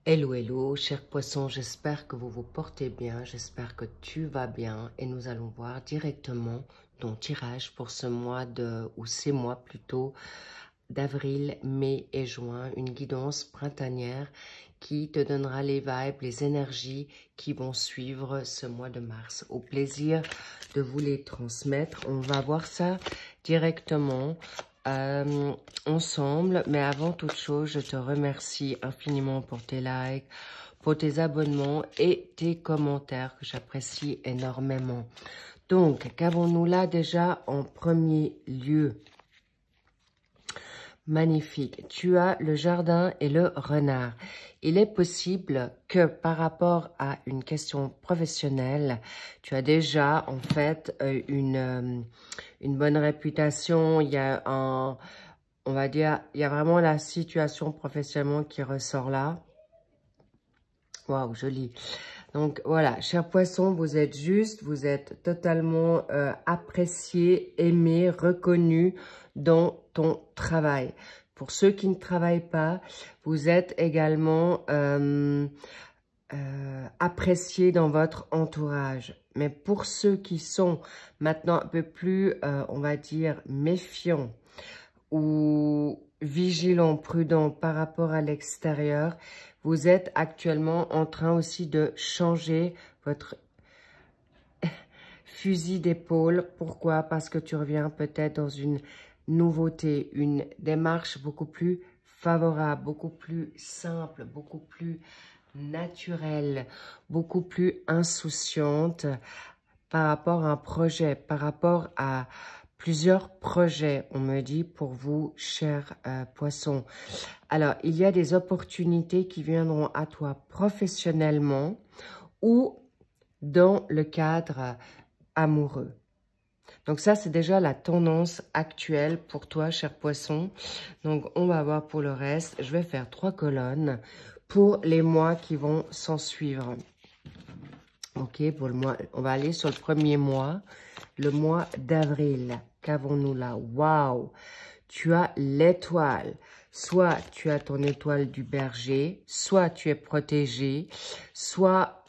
Hello, hello, chers poissons, j'espère que vous vous portez bien, j'espère que tu vas bien et nous allons voir directement ton tirage pour ce mois ou ces mois plutôt, d'avril, mai et juin, une guidance printanière qui te donnera les vibes, les énergies qui vont suivre ce mois de mars. Au plaisir de vous les transmettre, on va voir ça directement ensemble, mais avant toute chose, je te remercie infiniment pour tes likes, pour tes abonnements et tes commentaires que j'apprécie énormément. Donc, qu'avons-nous là déjà en premier lieu? Magnifique. Tu as le jardin et le renard. Il est possible que par rapport à une question professionnelle, tu as déjà en fait une bonne réputation. Il y a on va dire, il y a vraiment la situation professionnellement qui ressort là. Waouh, joli. Donc voilà, cher poisson, vous êtes juste, vous êtes totalement apprécié, aimé, reconnu dans ton travail. Pour ceux qui ne travaillent pas, vous êtes également apprécié dans votre entourage. Mais pour ceux qui sont maintenant un peu plus, on va dire, méfiants ou vigilants, prudents par rapport à l'extérieur, vous êtes actuellement en train aussi de changer votre fusil d'épaule. Pourquoi? Parce que tu reviens peut-être dans une nouveauté, une démarche beaucoup plus favorable, beaucoup plus simple, beaucoup plus naturelle, beaucoup plus insouciante par rapport à un projet, par rapport à plusieurs projets, on me dit, pour vous, chers poissons. Alors, il y a des opportunités qui viendront à toi professionnellement ou dans le cadre amoureux. Donc ça, c'est déjà la tendance actuelle pour toi, cher poisson. Donc, on va voir pour le reste. Je vais faire 3 colonnes pour les mois qui vont s'en suivre. Ok, pour le mois, on va aller sur le premier mois, le mois d'avril. Qu'avons-nous là? Waouh! Tu as l'étoile. Soit tu as ton étoile du berger, soit tu es protégé, soit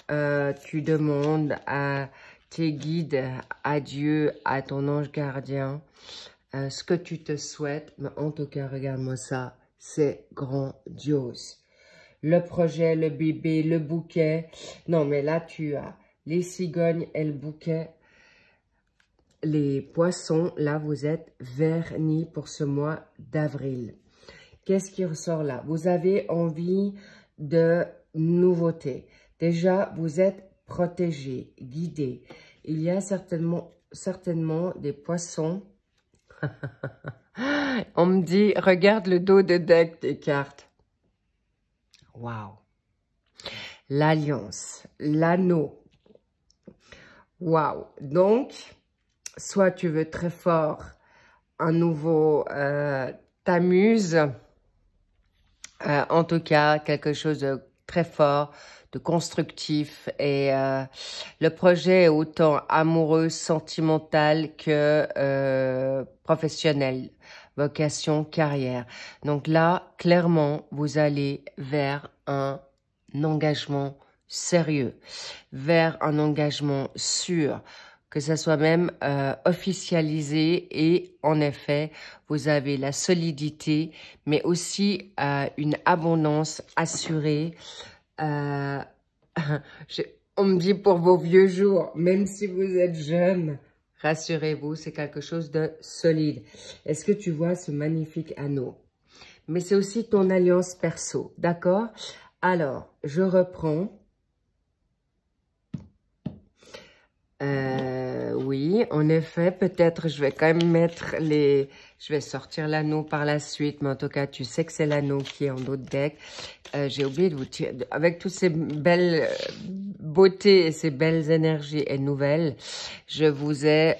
tu demandes à tes guides, à Dieu, à ton ange gardien, ce que tu te souhaites. Mais en tout cas, regarde-moi ça, c'est grandiose. Le projet, le bébé, le bouquet. Non, mais là, tu as les cigognes et le bouquet. Les poissons, là, vous êtes vernis pour ce mois d'avril. Qu'est-ce qui ressort là? Vous avez envie de nouveautés. Déjà, vous êtes protégé, guidé. Il y a certainement des poissons. On me dit, regarde le dos de deck des cartes. Waouh! L'alliance, l'anneau. Waouh! Donc, soit tu veux très fort un nouveau t'amuse, en tout cas quelque chose de très fort, de constructif, et le projet est autant amoureux, sentimental que professionnel, vocation, carrière. Donc là, clairement, vous allez vers un engagement sérieux, vers un engagement sûr, que ça soit même officialisé, et en effet, vous avez la solidité, mais aussi une abondance assurée. On me dit pour vos vieux jours, même si vous êtes jeune, rassurez-vous, c'est quelque chose de solide. Est-ce que tu vois ce magnifique anneau? Mais c'est aussi ton alliance perso, d'accord? Alors, je reprends. Oui, en effet, peut-être je vais quand même mettre les... Je vais sortir l'anneau par la suite, mais en tout cas, tu sais que c'est l'anneau qui est en haut de deck. J'ai oublié de vous tirer... Avec toutes ces belles beautés et ces belles énergies et nouvelles, je vous ai...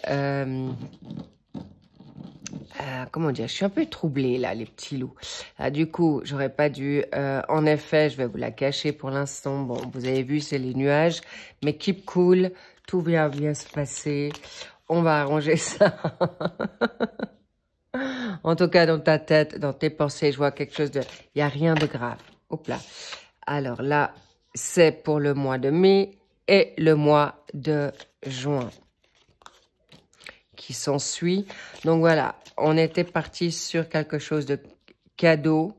comment dire, je suis un peu troublée là, les petits loups. Du coup, j'aurais pas dû... en effet, je vais vous la cacher pour l'instant. Bon, vous avez vu, c'est les nuages. Mais keep cool, tout va bien se passer. On va arranger ça. En tout cas, dans ta tête, dans tes pensées, je vois quelque chose de... Il n'y a rien de grave. Hop là. Alors là, c'est pour le mois de mai et le mois de juin qui s'ensuit. Donc voilà, on était parti sur quelque chose de cadeau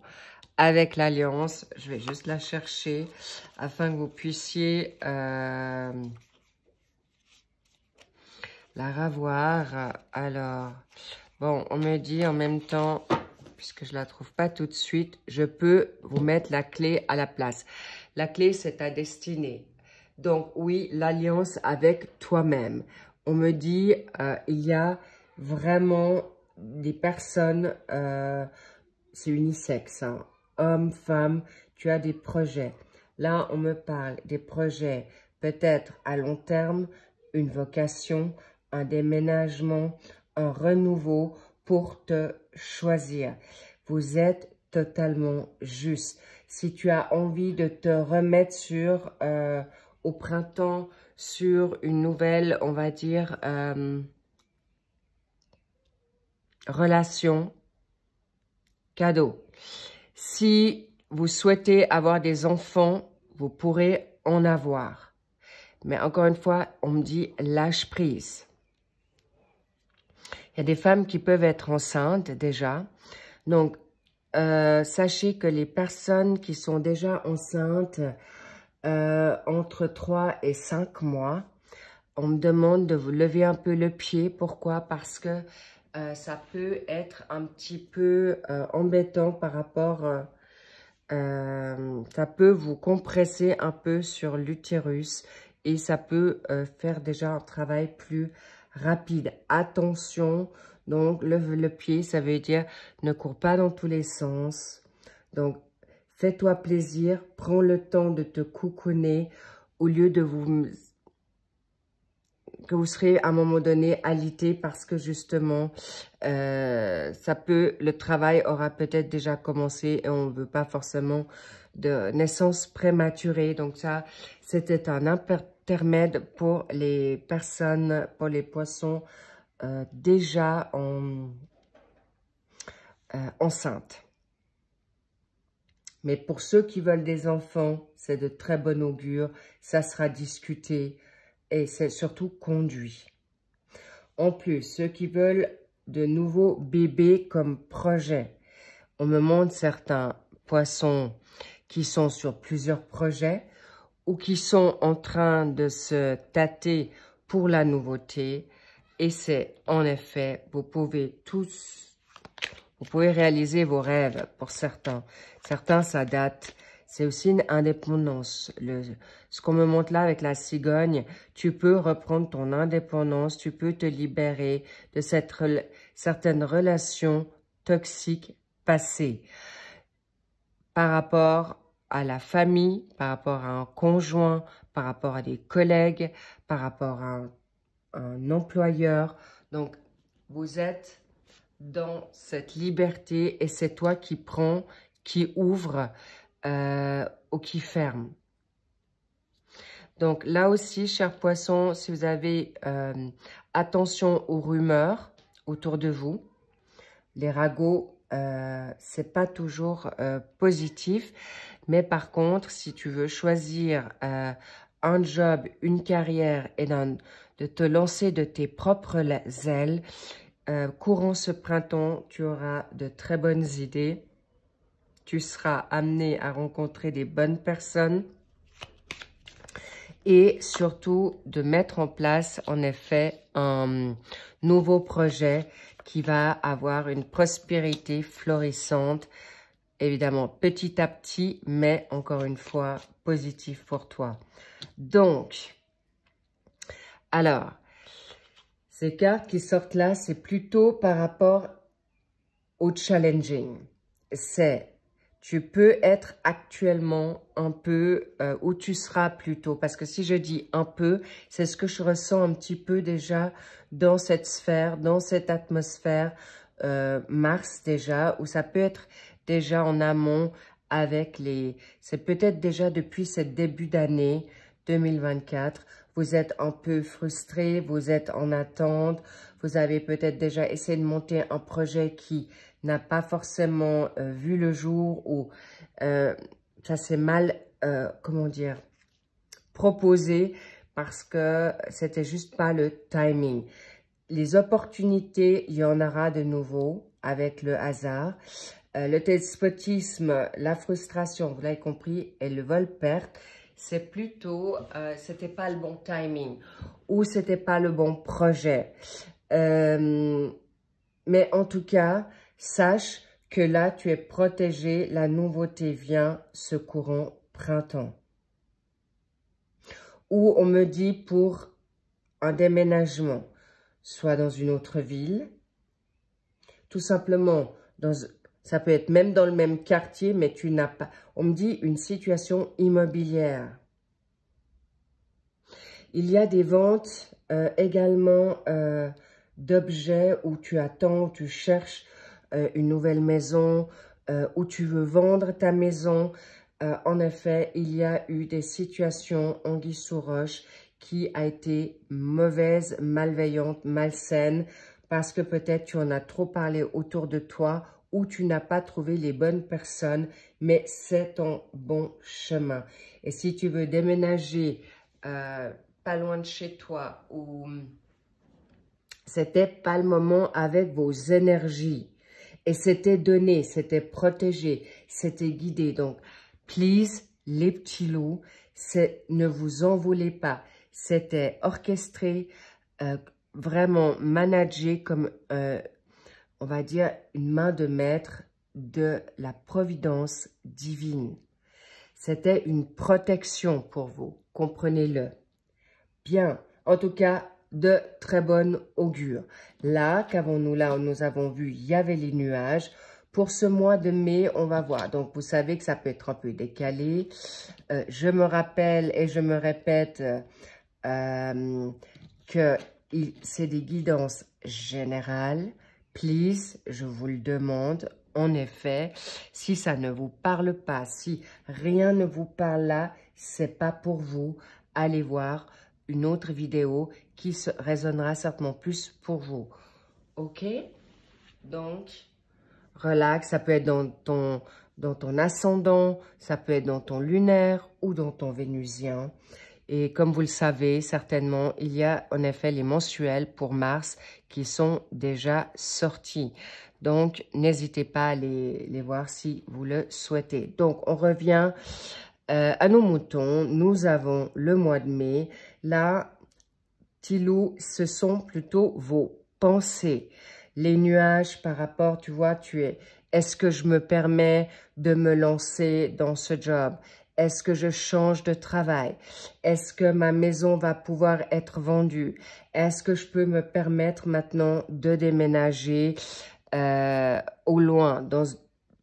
avec l'alliance. Je vais juste la chercher afin que vous puissiez la revoir. Alors, bon, on me dit en même temps, puisque je la trouve pas tout de suite, je peux vous mettre la clé à la place. La clé, c'est ta destinée. Donc oui, l'alliance avec toi-même. On me dit, il y a vraiment des personnes, c'est unisexe, hein, hommes, femmes, tu as des projets. Là, on me parle des projets peut-être à long terme, une vocation, un déménagement, un renouveau pour te choisir. Vous êtes totalement juste. Si tu as envie de te remettre sur, au printemps, sur une nouvelle, on va dire, relation, cadeau. Si vous souhaitez avoir des enfants, vous pourrez en avoir. Mais encore une fois, on me dit lâche prise. Il y a des femmes qui peuvent être enceintes déjà. Donc, sachez que les personnes qui sont déjà enceintes entre 3 et 5 mois, on me demande de vous lever un peu le pied. Pourquoi? Parce que ça peut être un petit peu embêtant par rapport... ça peut vous compresser un peu sur l'utérus et ça peut faire déjà un travail plus rapide. Attention, donc le pied, ça veut dire ne cours pas dans tous les sens. Donc, fais-toi plaisir, prends le temps de te coucouner au lieu de que vous serez à un moment donné alité parce que justement, le travail aura peut-être déjà commencé et on ne veut pas forcément de naissance prématurée. Donc ça, c'était un intermède pour les personnes, pour les poissons déjà enceintes. Mais pour ceux qui veulent des enfants, c'est de très bon augure, ça sera discuté. Et c'est surtout conduit. En plus, ceux qui veulent de nouveaux bébés comme projet. On me montre certains poissons qui sont sur plusieurs projets ou qui sont en train de se tâter pour la nouveauté. Et c'est en effet, vous pouvez réaliser vos rêves pour certains. Certains, ça date. C'est aussi une indépendance. Ce qu'on me montre là avec la cigogne, tu peux reprendre ton indépendance, tu peux te libérer de certaines relations toxiques passées par rapport à la famille, par rapport à un conjoint, par rapport à des collègues, par rapport à un employeur. Donc, vous êtes dans cette liberté et c'est toi qui prends, qui ouvre ou qui ferme. Donc là aussi, chers poissons, si vous avez attention aux rumeurs autour de vous, les ragots, c'est pas toujours positif. Mais par contre, si tu veux choisir un job, une carrière et de te lancer de tes propres ailes, courant ce printemps, tu auras de très bonnes idées. Tu seras amené à rencontrer des bonnes personnes et surtout de mettre en place, en effet, un nouveau projet qui va avoir une prospérité florissante, évidemment petit à petit, mais encore une fois, positif pour toi. Donc, alors, ces cartes qui sortent là, c'est plutôt par rapport au challenging. Tu peux être actuellement un peu où tu seras plutôt. Parce que si je dis un peu, c'est ce que je ressens un petit peu déjà dans cette sphère, dans cette atmosphère Mars déjà, où ça peut être déjà en amont avec c'est peut-être déjà depuis ce début d'année 2024. Vous êtes un peu frustré, vous êtes en attente, vous avez peut-être déjà essayé de monter un projet qui n'a pas forcément vu le jour ou ça s'est mal comment dire, proposé parce que c'était juste pas le timing. Les opportunités, il y en aura de nouveau avec le hasard. Le despotisme, la frustration, vous l'avez compris, et le vol-perte, c'est plutôt, c'était pas le bon timing ou c'était pas le bon projet. Mais en tout cas, sache que là, tu es protégé. La nouveauté vient ce courant printemps. Ou on me dit pour un déménagement, soit dans une autre ville, tout simplement, ça peut être même dans le même quartier, mais tu n'as pas, on me dit une situation immobilière. Il y a des ventes également d'objets où tu attends, tu cherches une nouvelle maison, où tu veux vendre ta maison. En effet, il y a eu des situations anguille sous roche qui a été mauvaise, malveillante, malsaine, parce que peut-être tu en as trop parlé autour de toi ou tu n'as pas trouvé les bonnes personnes, mais c'est ton bon chemin. Et si tu veux déménager pas loin de chez toi ou c'était pas le moment avec vos énergies et c'était donné, c'était protégé, c'était guidé. Donc, please, les petits loups, ne vous envolez pas. C'était orchestré, vraiment managé comme, on va dire, une main de maître de la providence divine. C'était une protection pour vous, comprenez-le. Bien, en tout cas, de très bonne augure. Là, qu'avons-nous là? Nous avons vu, il y avait les nuages. Pour ce mois de mai, on va voir. Donc, vous savez que ça peut être un peu décalé. Je me rappelle et je me répète que c'est des guidances générales. Please, je vous le demande. En effet, si ça ne vous parle pas, si rien ne vous parle là, c'est pas pour vous. Allez voir une autre vidéo qui résonnera certainement plus pour vous. Ok? Donc, relax, ça peut être dans ton ascendant, ça peut être dans ton lunaire ou dans ton vénusien. Et comme vous le savez, certainement, il y a en effet les mensuels pour Mars qui sont déjà sortis. Donc, n'hésitez pas à les voir si vous le souhaitez. Donc, on revient à nos moutons. Nous avons le mois de mai. Là, petits loups, ce sont plutôt vos pensées. Les nuages par rapport, tu vois, est-ce que je me permets de me lancer dans ce job? Est-ce que je change de travail? Est-ce que ma maison va pouvoir être vendue? Est-ce que je peux me permettre maintenant de déménager au loin, dans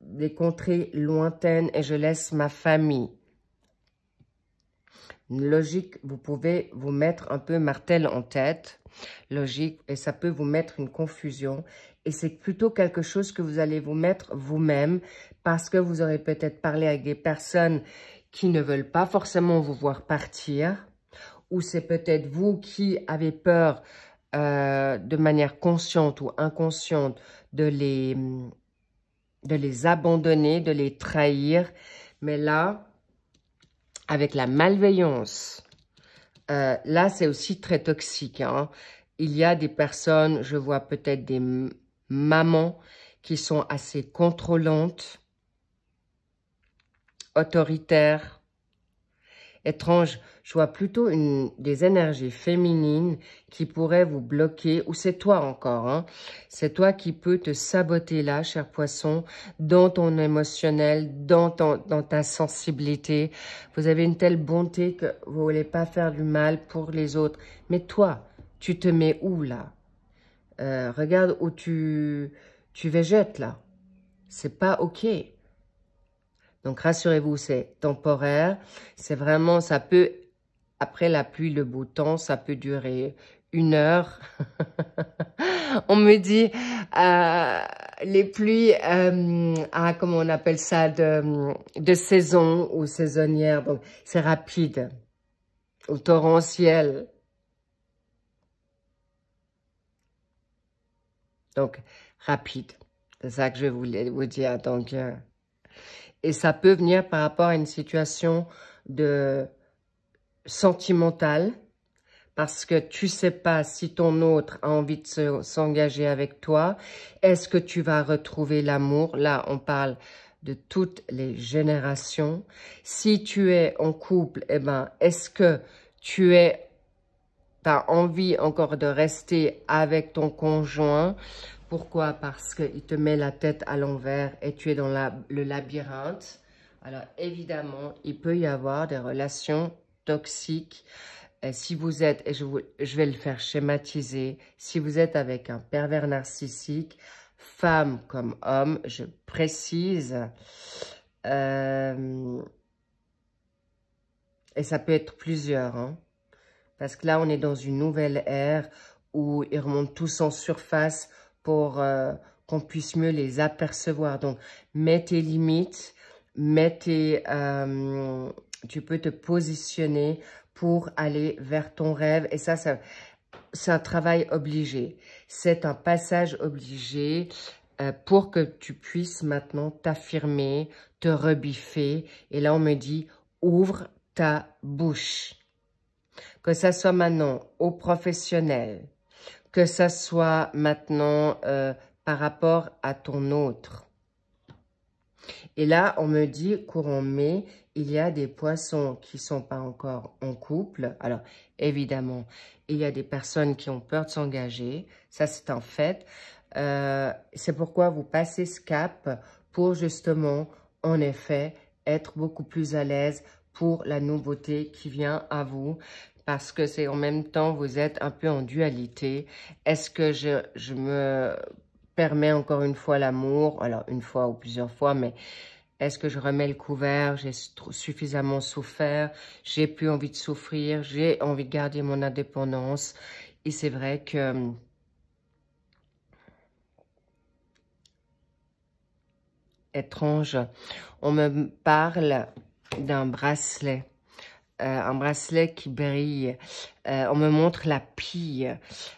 des contrées lointaines et je laisse ma famille? Logique, vous pouvez vous mettre un peu martel en tête, logique, et ça peut vous mettre une confusion. Et c'est plutôt quelque chose que vous allez vous mettre vous-même parce que vous aurez peut-être parlé avec des personnes qui ne veulent pas forcément vous voir partir, ou c'est peut-être vous qui avez peur de manière consciente ou inconsciente de les abandonner, de les trahir. Mais là, avec la malveillance, là, c'est aussi très toxique. Hein. Il y a des personnes, je vois peut-être des mamans qui sont assez contrôlantes, autoritaires, étranges. Je vois plutôt des énergies féminines qui pourraient vous bloquer, ou c'est toi encore, hein. C'est toi qui peux te saboter là, cher poisson, dans ton émotionnel, dans ta sensibilité. Vous avez une telle bonté que vous ne voulez pas faire du mal pour les autres. Mais toi, tu te mets où là? Regarde où tu végètes là. C'est pas OK. Donc, rassurez-vous, c'est temporaire. C'est vraiment, ça peut, après la pluie, le beau temps, ça peut durer 1 heure. On me dit, les pluies, comment on appelle ça, de saison ou saisonnière. Donc, c'est rapide ou torrentiel. Donc, rapide. C'est ça que je voulais vous dire. Donc, et ça peut venir par rapport à une situation de sentimental, parce que tu sais pas si ton autre a envie de s'engager avec toi. Est-ce que tu vas retrouver l'amour? Là, on parle de toutes les générations. Si tu es en couple, eh ben, est-ce que tu as envie encore de rester avec ton conjoint? Pourquoi? Parce qu'il te met la tête à l'envers et tu es dans le labyrinthe. Alors, évidemment, il peut y avoir des relations toxiques. Si vous êtes, et je vais le faire schématiser, si vous êtes avec un pervers narcissique, femme comme homme, je précise, et ça peut être plusieurs, hein, parce que là, on est dans une nouvelle ère où ils remontent tous en surface pour qu'on puisse mieux les apercevoir. Donc, mets tes limites, tu peux te positionner pour aller vers ton rêve. Et ça c'est un travail obligé. C'est un passage obligé pour que tu puisses maintenant t'affirmer, te rebiffer. Et là, on me dit, ouvre ta bouche. Que ça soit maintenant au professionnel, que ça soit maintenant par rapport à ton autre. Et là, on me dit, courant mai, il y a des poissons qui ne sont pas encore en couple. Alors, évidemment, il y a des personnes qui ont peur de s'engager. Ça, c'est un fait. C'est pourquoi vous passez ce cap pour justement, en effet, être beaucoup plus à l'aise pour la nouveauté qui vient à vous. Parce que c'est en même temps, vous êtes un peu en dualité. Est-ce que je me permets encore une fois l'amour? Alors, une fois ou plusieurs fois, mais est-ce que je remets le couvert? J'ai suffisamment souffert. J'ai plus envie de souffrir. J'ai envie de garder mon indépendance. Et c'est vrai que étrange, on me parle d'un bracelet. Un bracelet qui brille. On me montre la pie.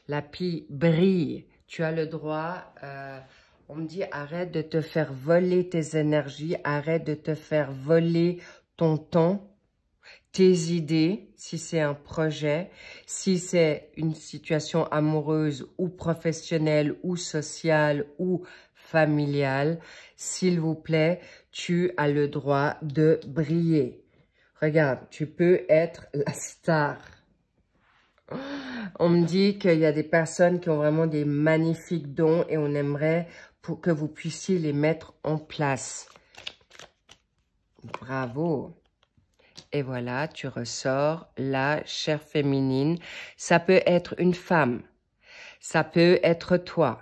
La pie brille. Tu as le droit... on me dit, arrête de te faire voler tes énergies, arrête de te faire voler ton temps, tes idées, si c'est un projet, si c'est une situation amoureuse ou professionnelle ou sociale ou familiale. S'il vous plaît, tu as le droit de briller. Regarde, tu peux être la star. On me dit qu'il y a des personnes qui ont vraiment des magnifiques dons et on aimerait que vous puissiez les mettre en place. Bravo. Et voilà, tu ressors la chair féminine. Ça peut être une femme. Ça peut être toi.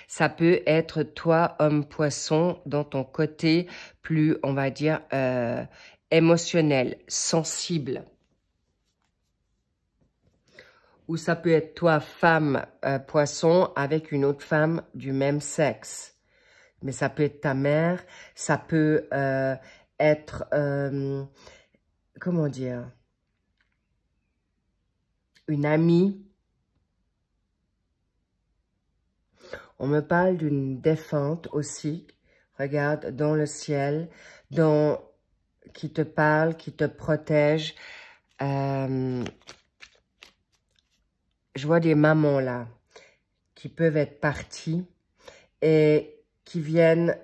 Ça peut être toi, homme poisson, dans ton côté plus, on va dire, émotionnel, sensible. Ou ça peut être toi, femme poisson, avec une autre femme du même sexe. Mais ça peut être ta mère, ça peut être, comment dire, une amie. On me parle d'une défunte aussi. Regarde, dans le ciel, qui te parle, qui te protège. Je vois des mamans là, qui peuvent être parties et qui viennent,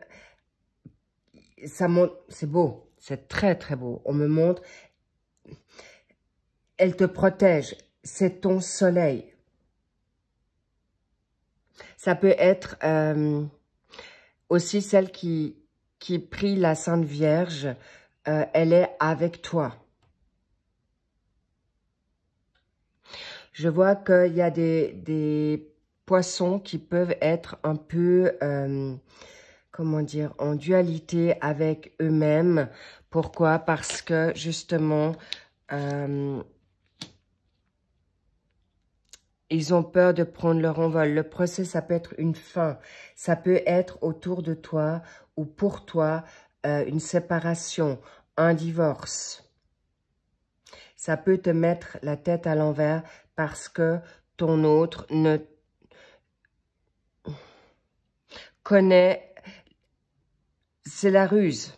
ça montre, c'est beau, c'est très très beau. On me montre, elle te protège, c'est ton soleil. Ça peut être aussi celle qui prie la Sainte Vierge, elle est avec toi. Je vois qu'il y a des poissons qui peuvent être un peu, comment dire, en dualité avec eux-mêmes. Pourquoi? Parce que justement, ils ont peur de prendre leur envol. Le procès, ça peut être une fin. Ça peut être autour de toi ou pour toi une séparation, un divorce. Ça peut te mettre la tête à l'envers parce que ton autre ne connaît... C'est la ruse.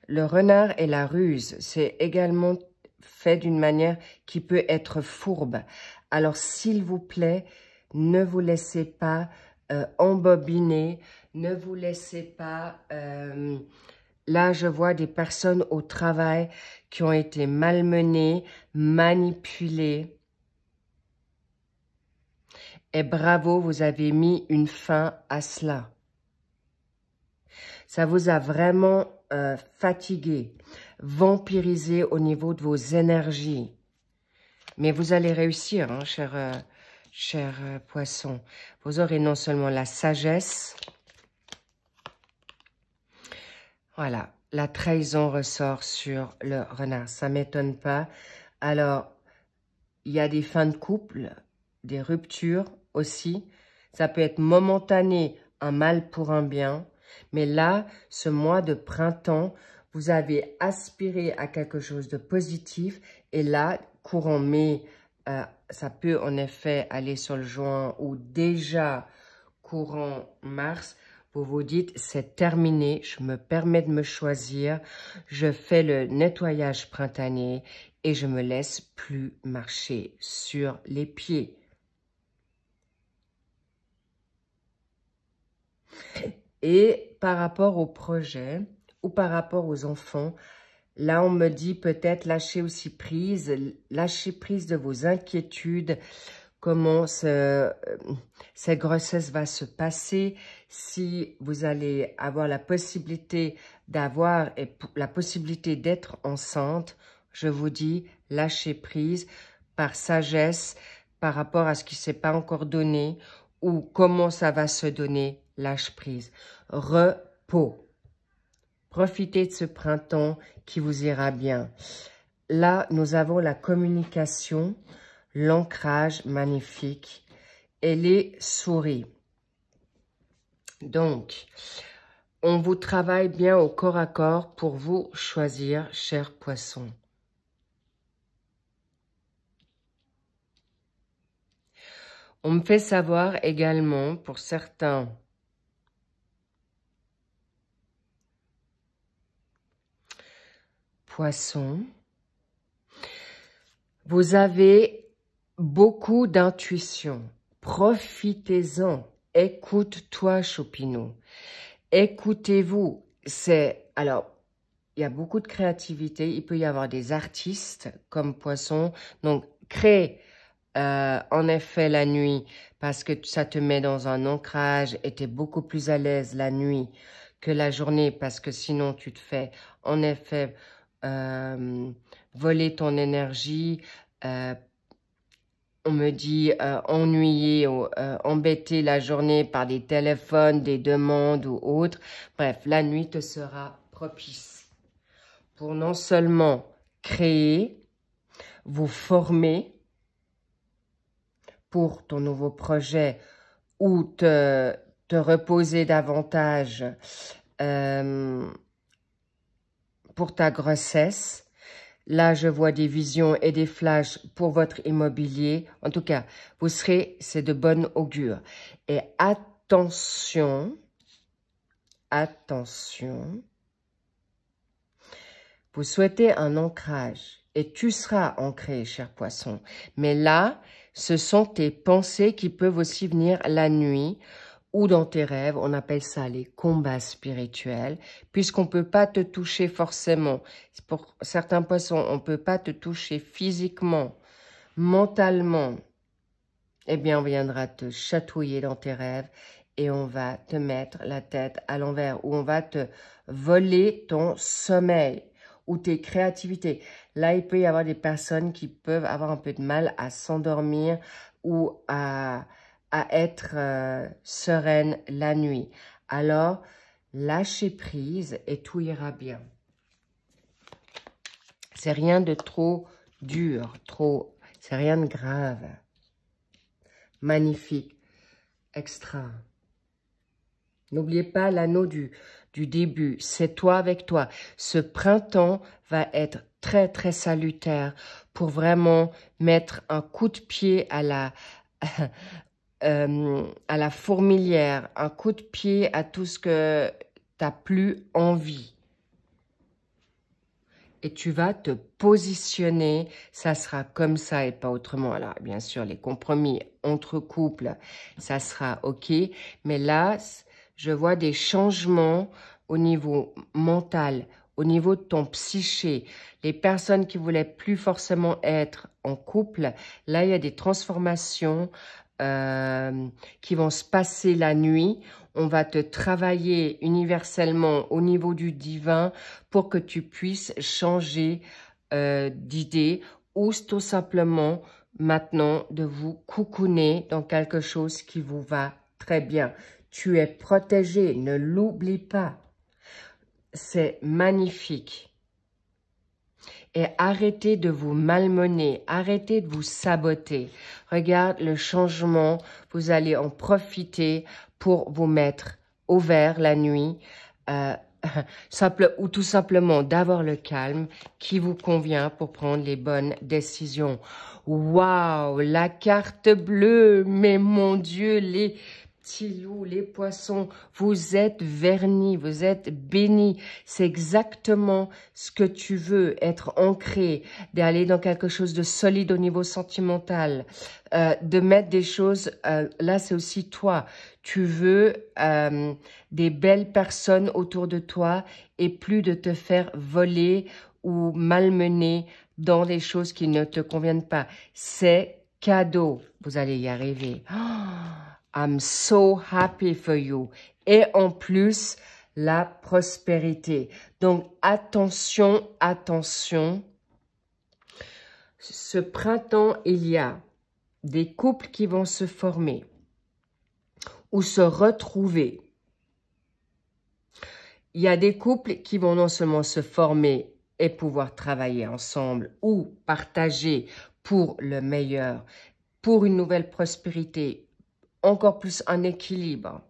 Le renard et la ruse, c'est également fait d'une manière qui peut être fourbe. Alors, s'il vous plaît, ne vous laissez pas embobiner, ne vous laissez pas... là, je vois des personnes au travail qui ont été malmenées, manipulées. Et bravo, vous avez mis une fin à cela. Ça vous a vraiment fatigué, vampirisé au niveau de vos énergies. Mais vous allez réussir, hein, cher poisson. Vous aurez non seulement la sagesse, voilà, la trahison ressort sur le renard. Ça ne m'étonne pas. Alors, il y a des fins de couple, des ruptures aussi. Ça peut être momentané, un mal pour un bien. Mais là, ce mois de printemps, vous avez aspiré à quelque chose de positif. Et là, courant mai, ça peut en effet aller sur le juin ou déjà courant mars. Vous vous dites, c'est terminé, je me permets de me choisir. Je fais le nettoyage printanier et je me laisse plus marcher sur les pieds. Et par rapport au projet ou par rapport aux enfants, là on me dit peut-être lâcher aussi prise, lâcher prise de vos inquiétudes, comment cette grossesse va se passer, si vous allez avoir la possibilité d'avoir et la possibilité d'être enceinte. Je vous dis, lâchez prise par sagesse par rapport à ce qui ne s'est pas encore donné ou comment ça va se donner, lâche prise. Repos. Profitez de ce printemps qui vous ira bien. Là, nous avons la communication, l'ancrage magnifique et les souris. Donc, on vous travaille bien au corps à corps pour vous choisir, chers poissons. On me fait savoir également, pour certains, poissons, vous avez beaucoup d'intuition. Profitez-en. Écoute-toi, Choupinou. Écoutez-vous. Alors, il y a beaucoup de créativité. Il peut y avoir des artistes comme poisson. Donc, crée en effet la nuit parce que ça te met dans un ancrage et tu es beaucoup plus à l'aise la nuit que la journée parce que sinon tu te fais en effet voler ton énergie. On me dit ennuyer ou embêter la journée par des téléphones, des demandes ou autres. Bref, la nuit te sera propice pour non seulement créer, vous former pour ton nouveau projet ou te reposer davantage pour ta grossesse. Là, je vois des visions et des flashs pour votre immobilier. En tout cas, vous serez, c'est de bonne augure. Et attention, attention, vous souhaitez un ancrage et tu seras ancré, cher poisson. Mais là, ce sont tes pensées qui peuvent aussi venir la nuit ou dans tes rêves. On appelle ça les combats spirituels, puisqu'on ne peut pas te toucher forcément. Pour certains poissons, on ne peut pas te toucher physiquement, mentalement. Eh bien, on viendra te chatouiller dans tes rêves et on va te mettre la tête à l'envers ou on va te voler ton sommeil ou tes créativités. Là, il peut y avoir des personnes qui peuvent avoir un peu de mal à s'endormir ou à être sereine la nuit. Alors, lâchez prise et tout ira bien. C'est rien de trop dur, c'est rien de grave. Magnifique, extra. N'oubliez pas l'anneau du début, c'est toi avec toi. Ce printemps va être très, très salutaire pour vraiment mettre un coup de pied à la fourmilière, un coup de pied à tout ce que tu n'as plus envie. et tu vas te positionner. Ça sera comme ça et pas autrement. Alors, bien sûr, les compromis entre couples, ça sera OK. Mais là, je vois des changements au niveau mental, au niveau de ton psyché. Les personnes qui voulaient plus forcément être en couple, là, il y a des transformations qui vont se passer la nuit. On va te travailler universellement au niveau du divin pour que tu puisses changer d'idée ou tout simplement maintenant de vous coucouner dans quelque chose qui vous va très bien. Tu es protégé, ne l'oublie pas. C'est magnifique. Et arrêtez de vous malmener, arrêtez de vous saboter. Regarde le changement, vous allez en profiter pour vous mettre au vert la nuit, ou tout simplement d'avoir le calme qui vous convient pour prendre les bonnes décisions. Waouh, la carte bleue, mais mon Dieu, les petits loups, les poissons, vous êtes vernis, vous êtes bénis. C'est exactement ce que tu veux, être ancré, d'aller dans quelque chose de solide au niveau sentimental, de mettre des choses, là c'est aussi toi. Tu veux des belles personnes autour de toi et plus de te faire voler ou malmener dans des choses qui ne te conviennent pas. C'est cadeau, vous allez y arriver. I'm so happy for you. Et en plus, la prospérité. Donc, attention, attention. Ce printemps, il y a des couples qui vont se former ou se retrouver. Il y a des couples qui vont non seulement se former et pouvoir travailler ensemble ou partager pour le meilleur, pour une nouvelle prospérité, encore plus un équilibre,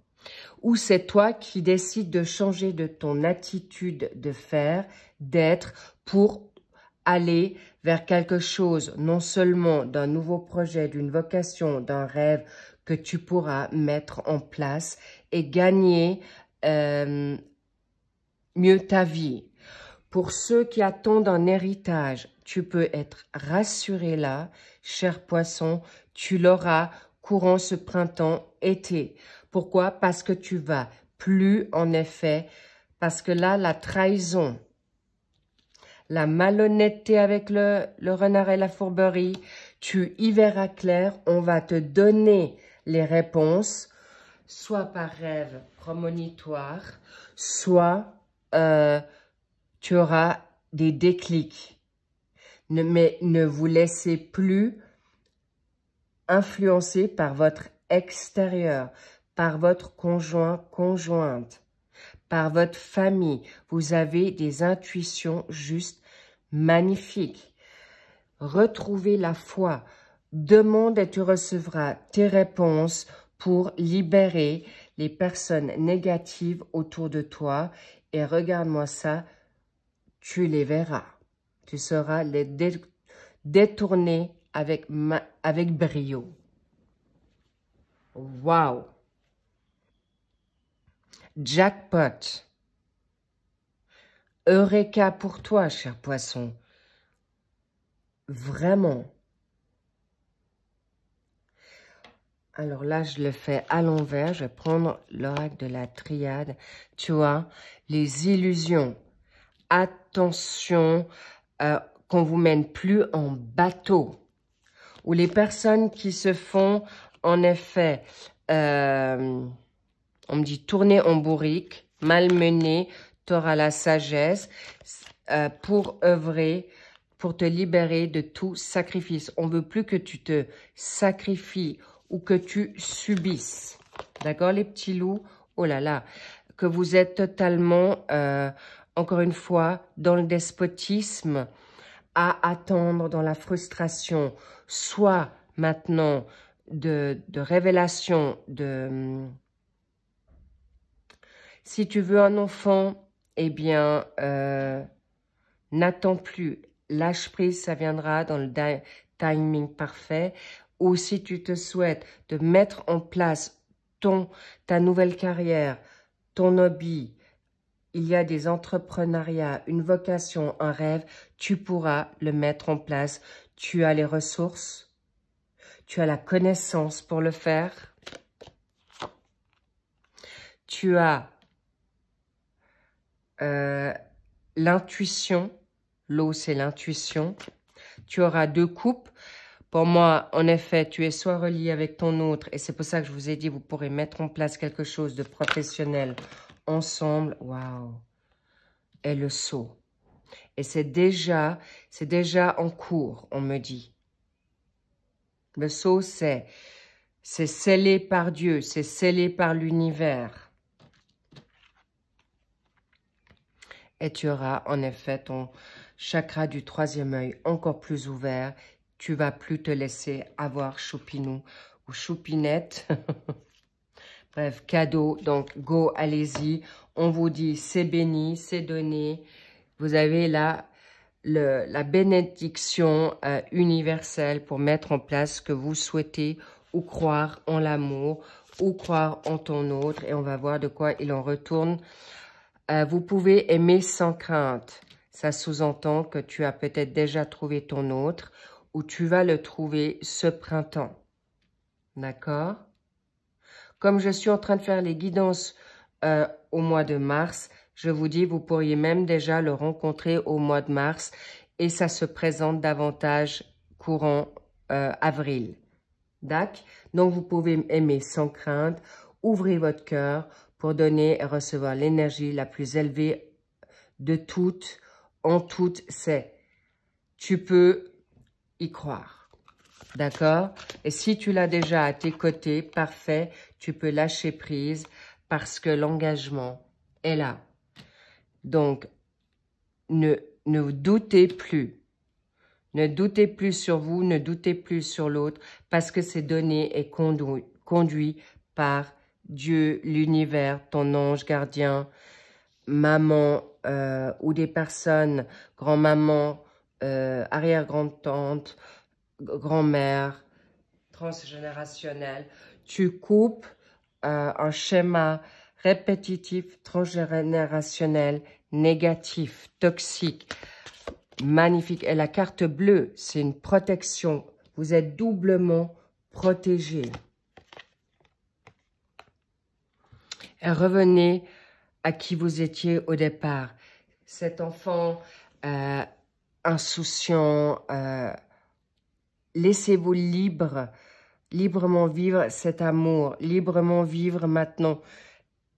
ou c'est toi qui décides de changer de ton attitude de faire, d'être, pour aller vers quelque chose, non seulement d'un nouveau projet, d'une vocation, d'un rêve que tu pourras mettre en place et gagner mieux ta vie. Pour ceux qui attendent un héritage, tu peux être rassuré là, cher poisson, tu l'auras courant ce printemps-été. Pourquoi? Parce que tu vas plus, en effet, parce que là, la trahison, la malhonnêteté avec le renard et la fourberie, tu y verras clair, on va te donner les réponses, soit par rêve prémonitoire, soit tu auras des déclics. Mais ne vous laissez plus influencé par votre extérieur, par votre conjoint, conjointe, par votre famille. Vous avez des intuitions juste magnifiques. Retrouvez la foi. Demande et tu recevras tes réponses pour libérer les personnes négatives autour de toi. Et regarde-moi ça, tu les verras. Tu sauras les détourner avec brio. Wow! Jackpot! Eureka pour toi, cher poisson. Vraiment. Alors là, je le fais à l'envers. Je vais prendre l'oracle de la triade. Tu vois, les illusions. Attention, qu'on vous mène plus en bateau. Ou les personnes qui se font, en effet, on me dit tourner en bourrique, malmener, tu auras la sagesse pour œuvrer, pour te libérer de tout sacrifice. On ne veut plus que tu te sacrifies ou que tu subisses. D'accord, les petits loups? Oh là là, que vous êtes totalement, encore une fois, dans le despotisme, à attendre, dans la frustration, soit maintenant de révélation, si tu veux un enfant, eh bien, n'attends plus, lâche prise, ça viendra dans le timing parfait, ou si tu te souhaites de mettre en place ta nouvelle carrière, ton hobby, il y a des entrepreneuriats, une vocation, un rêve, tu pourras le mettre en place. Tu as les ressources, tu as la connaissance pour le faire, tu as l'intuition, l'eau c'est l'intuition, tu auras 2 coupes. Pour moi, en effet, tu es soit relié avec ton autre, et c'est pour ça que je vous ai dit, vous pourrez mettre en place quelque chose de professionnel ensemble. Waouh! Et le saut. Et c'est déjà en cours, on me dit. Le saut, c'est scellé par Dieu, c'est scellé par l'univers. Et tu auras en effet ton chakra du 3e œil encore plus ouvert. Tu vas plus te laisser avoir choupinou ou choupinette. Bref, cadeau. Donc, go, allez-y. On vous dit, c'est béni, c'est donné. Vous avez là la bénédiction universelle pour mettre en place ce que vous souhaitez ou croire en l'amour ou croire en ton autre. Et on va voir de quoi il en retourne. Vous pouvez aimer sans crainte. Ça sous-entend que tu as peut-être déjà trouvé ton autre ou tu vas le trouver ce printemps. D'accord? Comme je suis en train de faire les guidances au mois de mars, je vous dis, vous pourriez même déjà le rencontrer au mois de mars et ça se présente davantage courant avril. D'accord? Donc, vous pouvez aimer sans crainte, ouvrez votre cœur pour donner et recevoir l'énergie la plus élevée de toutes. En toutes, c'est tu peux y croire. D'accord? Et si tu l'as déjà à tes côtés, parfait, tu peux lâcher prise parce que l'engagement est là. Donc, ne doutez plus. Ne doutez plus sur vous, ne doutez plus sur l'autre parce que c'est donné et conduit par Dieu, l'univers, ton ange gardien, maman ou des personnes, grand-maman, arrière-grand-tante, grand-mère, transgénérationnel. Tu coupes un schéma répétitif, transgénérationnel, négatif, toxique, magnifique. Et la carte bleue, c'est une protection. Vous êtes doublement protégé. Et revenez à qui vous étiez au départ. Cet enfant insouciant, laissez-vous librement vivre cet amour, librement vivre maintenant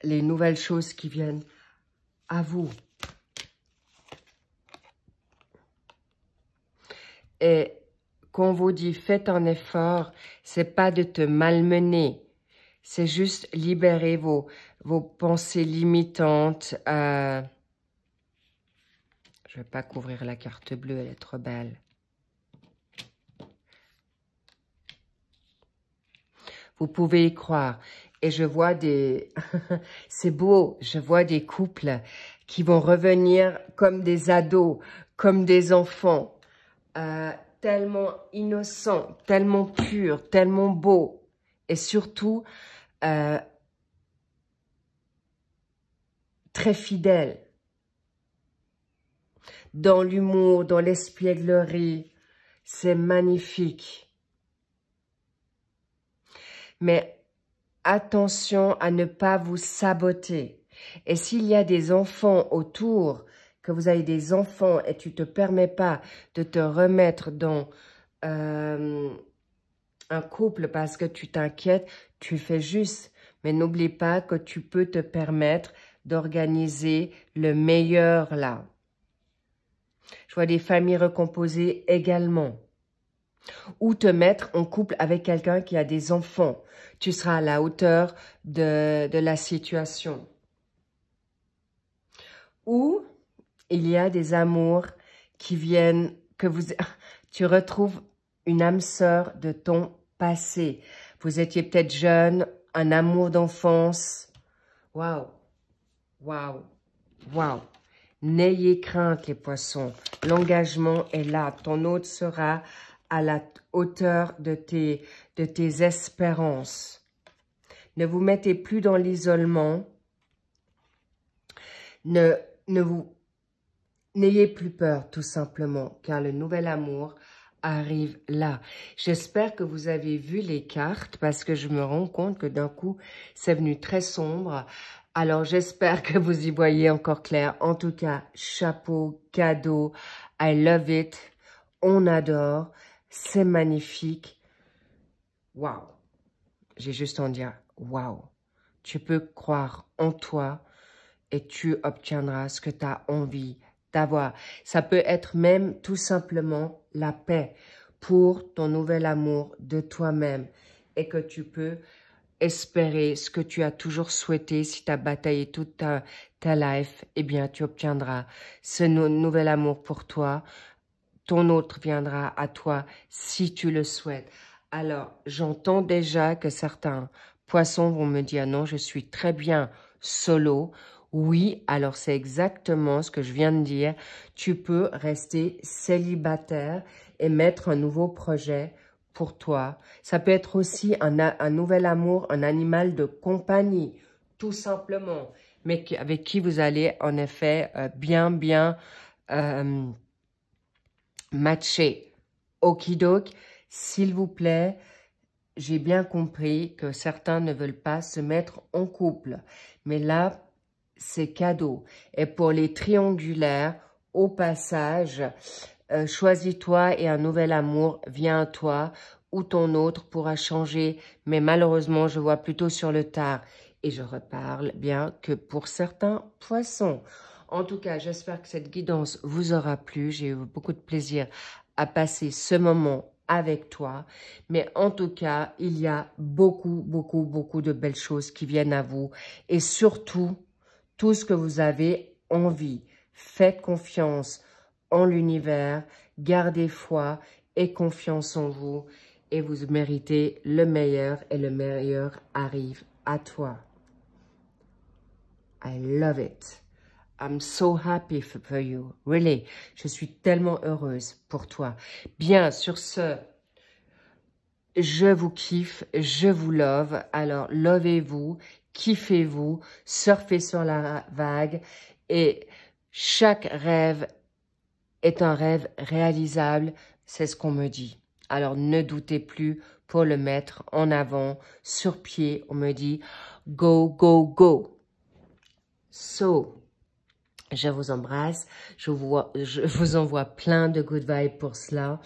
les nouvelles choses qui viennent à vous. Et quand on vous dit faites un effort, c'est pas de te malmener, c'est juste libérer vos pensées limitantes. Je vais pas couvrir la carte bleue, elle est trop belle. Vous pouvez y croire. Et je vois des... c'est beau, je vois des couples qui vont revenir comme des ados, comme des enfants. Tellement innocents, tellement purs, tellement beaux. Et surtout, très fidèles. Dans l'humour, dans l'espièglerie. C'est magnifique. Mais attention à ne pas vous saboter. Et s'il y a des enfants autour, que vous avez des enfants et tu ne te permets pas de te remettre dans un couple parce que tu t'inquiètes, tu fais juste. Mais n'oublie pas que tu peux te permettre d'organiser le meilleur là. Je vois des familles recomposées également. Ou te mettre en couple avec quelqu'un qui a des enfants. Tu seras à la hauteur de la situation. Ou il y a des amours qui viennent, tu retrouves une âme sœur de ton passé. Vous étiez peut-être jeune, un amour d'enfance. Waouh, waouh, waouh. N'ayez crainte les poissons. L'engagement est là. Ton hôte sera à la hauteur de tes espérances. Ne vous mettez plus dans l'isolement. Ne, n'ayez plus peur, tout simplement, car le nouvel amour arrive là. J'espère que vous avez vu les cartes parce que je me rends compte que d'un coup, c'est venu très sombre. Alors, j'espère que vous y voyez encore clair. En tout cas, chapeau, cadeau, I love it. On adore. C'est magnifique. Waouh. J'ai juste envie de dire waouh. Tu peux croire en toi et tu obtiendras ce que tu as envie d'avoir. Ça peut être même tout simplement la paix pour ton nouvel amour de toi-même et que tu peux espérer ce que tu as toujours souhaité. Si tu as bataillé toute ta life, eh bien, tu obtiendras ce nouvel amour pour toi. Ton autre viendra à toi si tu le souhaites. Alors, j'entends déjà que certains poissons vont me dire non, je suis très bien solo. Oui, alors c'est exactement ce que je viens de dire. Tu peux rester célibataire et mettre un nouveau projet pour toi. Ça peut être aussi un nouvel amour, un animal de compagnie, tout simplement, mais avec qui vous allez en effet bien matcher. Okidoki, s'il vous plaît, j'ai bien compris que certains ne veulent pas se mettre en couple, mais là, c'est cadeau. Et pour les triangulaires, au passage, choisis-toi et un nouvel amour vient à toi ou ton autre pourra changer. Mais malheureusement, je vois plutôt sur le tard. Et je reparle bien que pour certains poissons. En tout cas, j'espère que cette guidance vous aura plu. J'ai eu beaucoup de plaisir à passer ce moment avec toi. Mais en tout cas, il y a beaucoup de belles choses qui viennent à vous. Et surtout, tout ce que vous avez envie. Faites confiance en l'univers, gardez foi et confiance en vous et vous méritez le meilleur et le meilleur arrive à toi. I love it. I'm so happy for you. Really, je suis tellement heureuse pour toi. Bien, sur ce, je vous kiffe, je vous love. Alors, lovez-vous, kiffez-vous, surfez sur la vague et chaque rêve est un rêve réalisable, c'est ce qu'on me dit. Alors, ne doutez plus pour le mettre en avant, sur pied. On me dit, go, go, go. So, je vous embrasse. Je vous envoie plein de good vibes pour cela.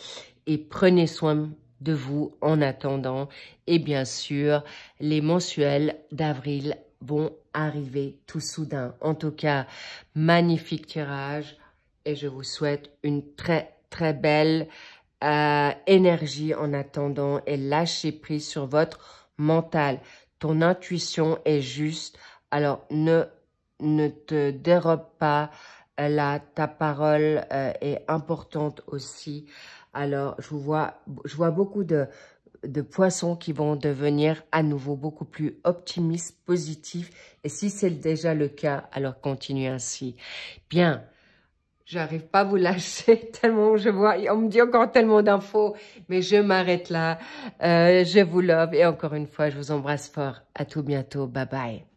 Et prenez soin de vous en attendant. Et bien sûr, les mensuels d'avril vont arriver tout soudain. En tout cas, magnifique tirage. Et je vous souhaite une très belle énergie en attendant et lâchez prise sur votre mental. Ton intuition est juste. Alors, ne te dérobe pas. Là, ta parole est importante aussi. Alors, je vois beaucoup de poissons qui vont devenir à nouveau beaucoup plus optimistes, positifs. Et si c'est déjà le cas, alors continuez ainsi. Bien. J'arrive pas à vous lâcher tellement je vois, on me dit encore tellement d'infos, mais je m'arrête là. Je vous love et encore une fois, je vous embrasse fort. À tout bientôt. Bye bye.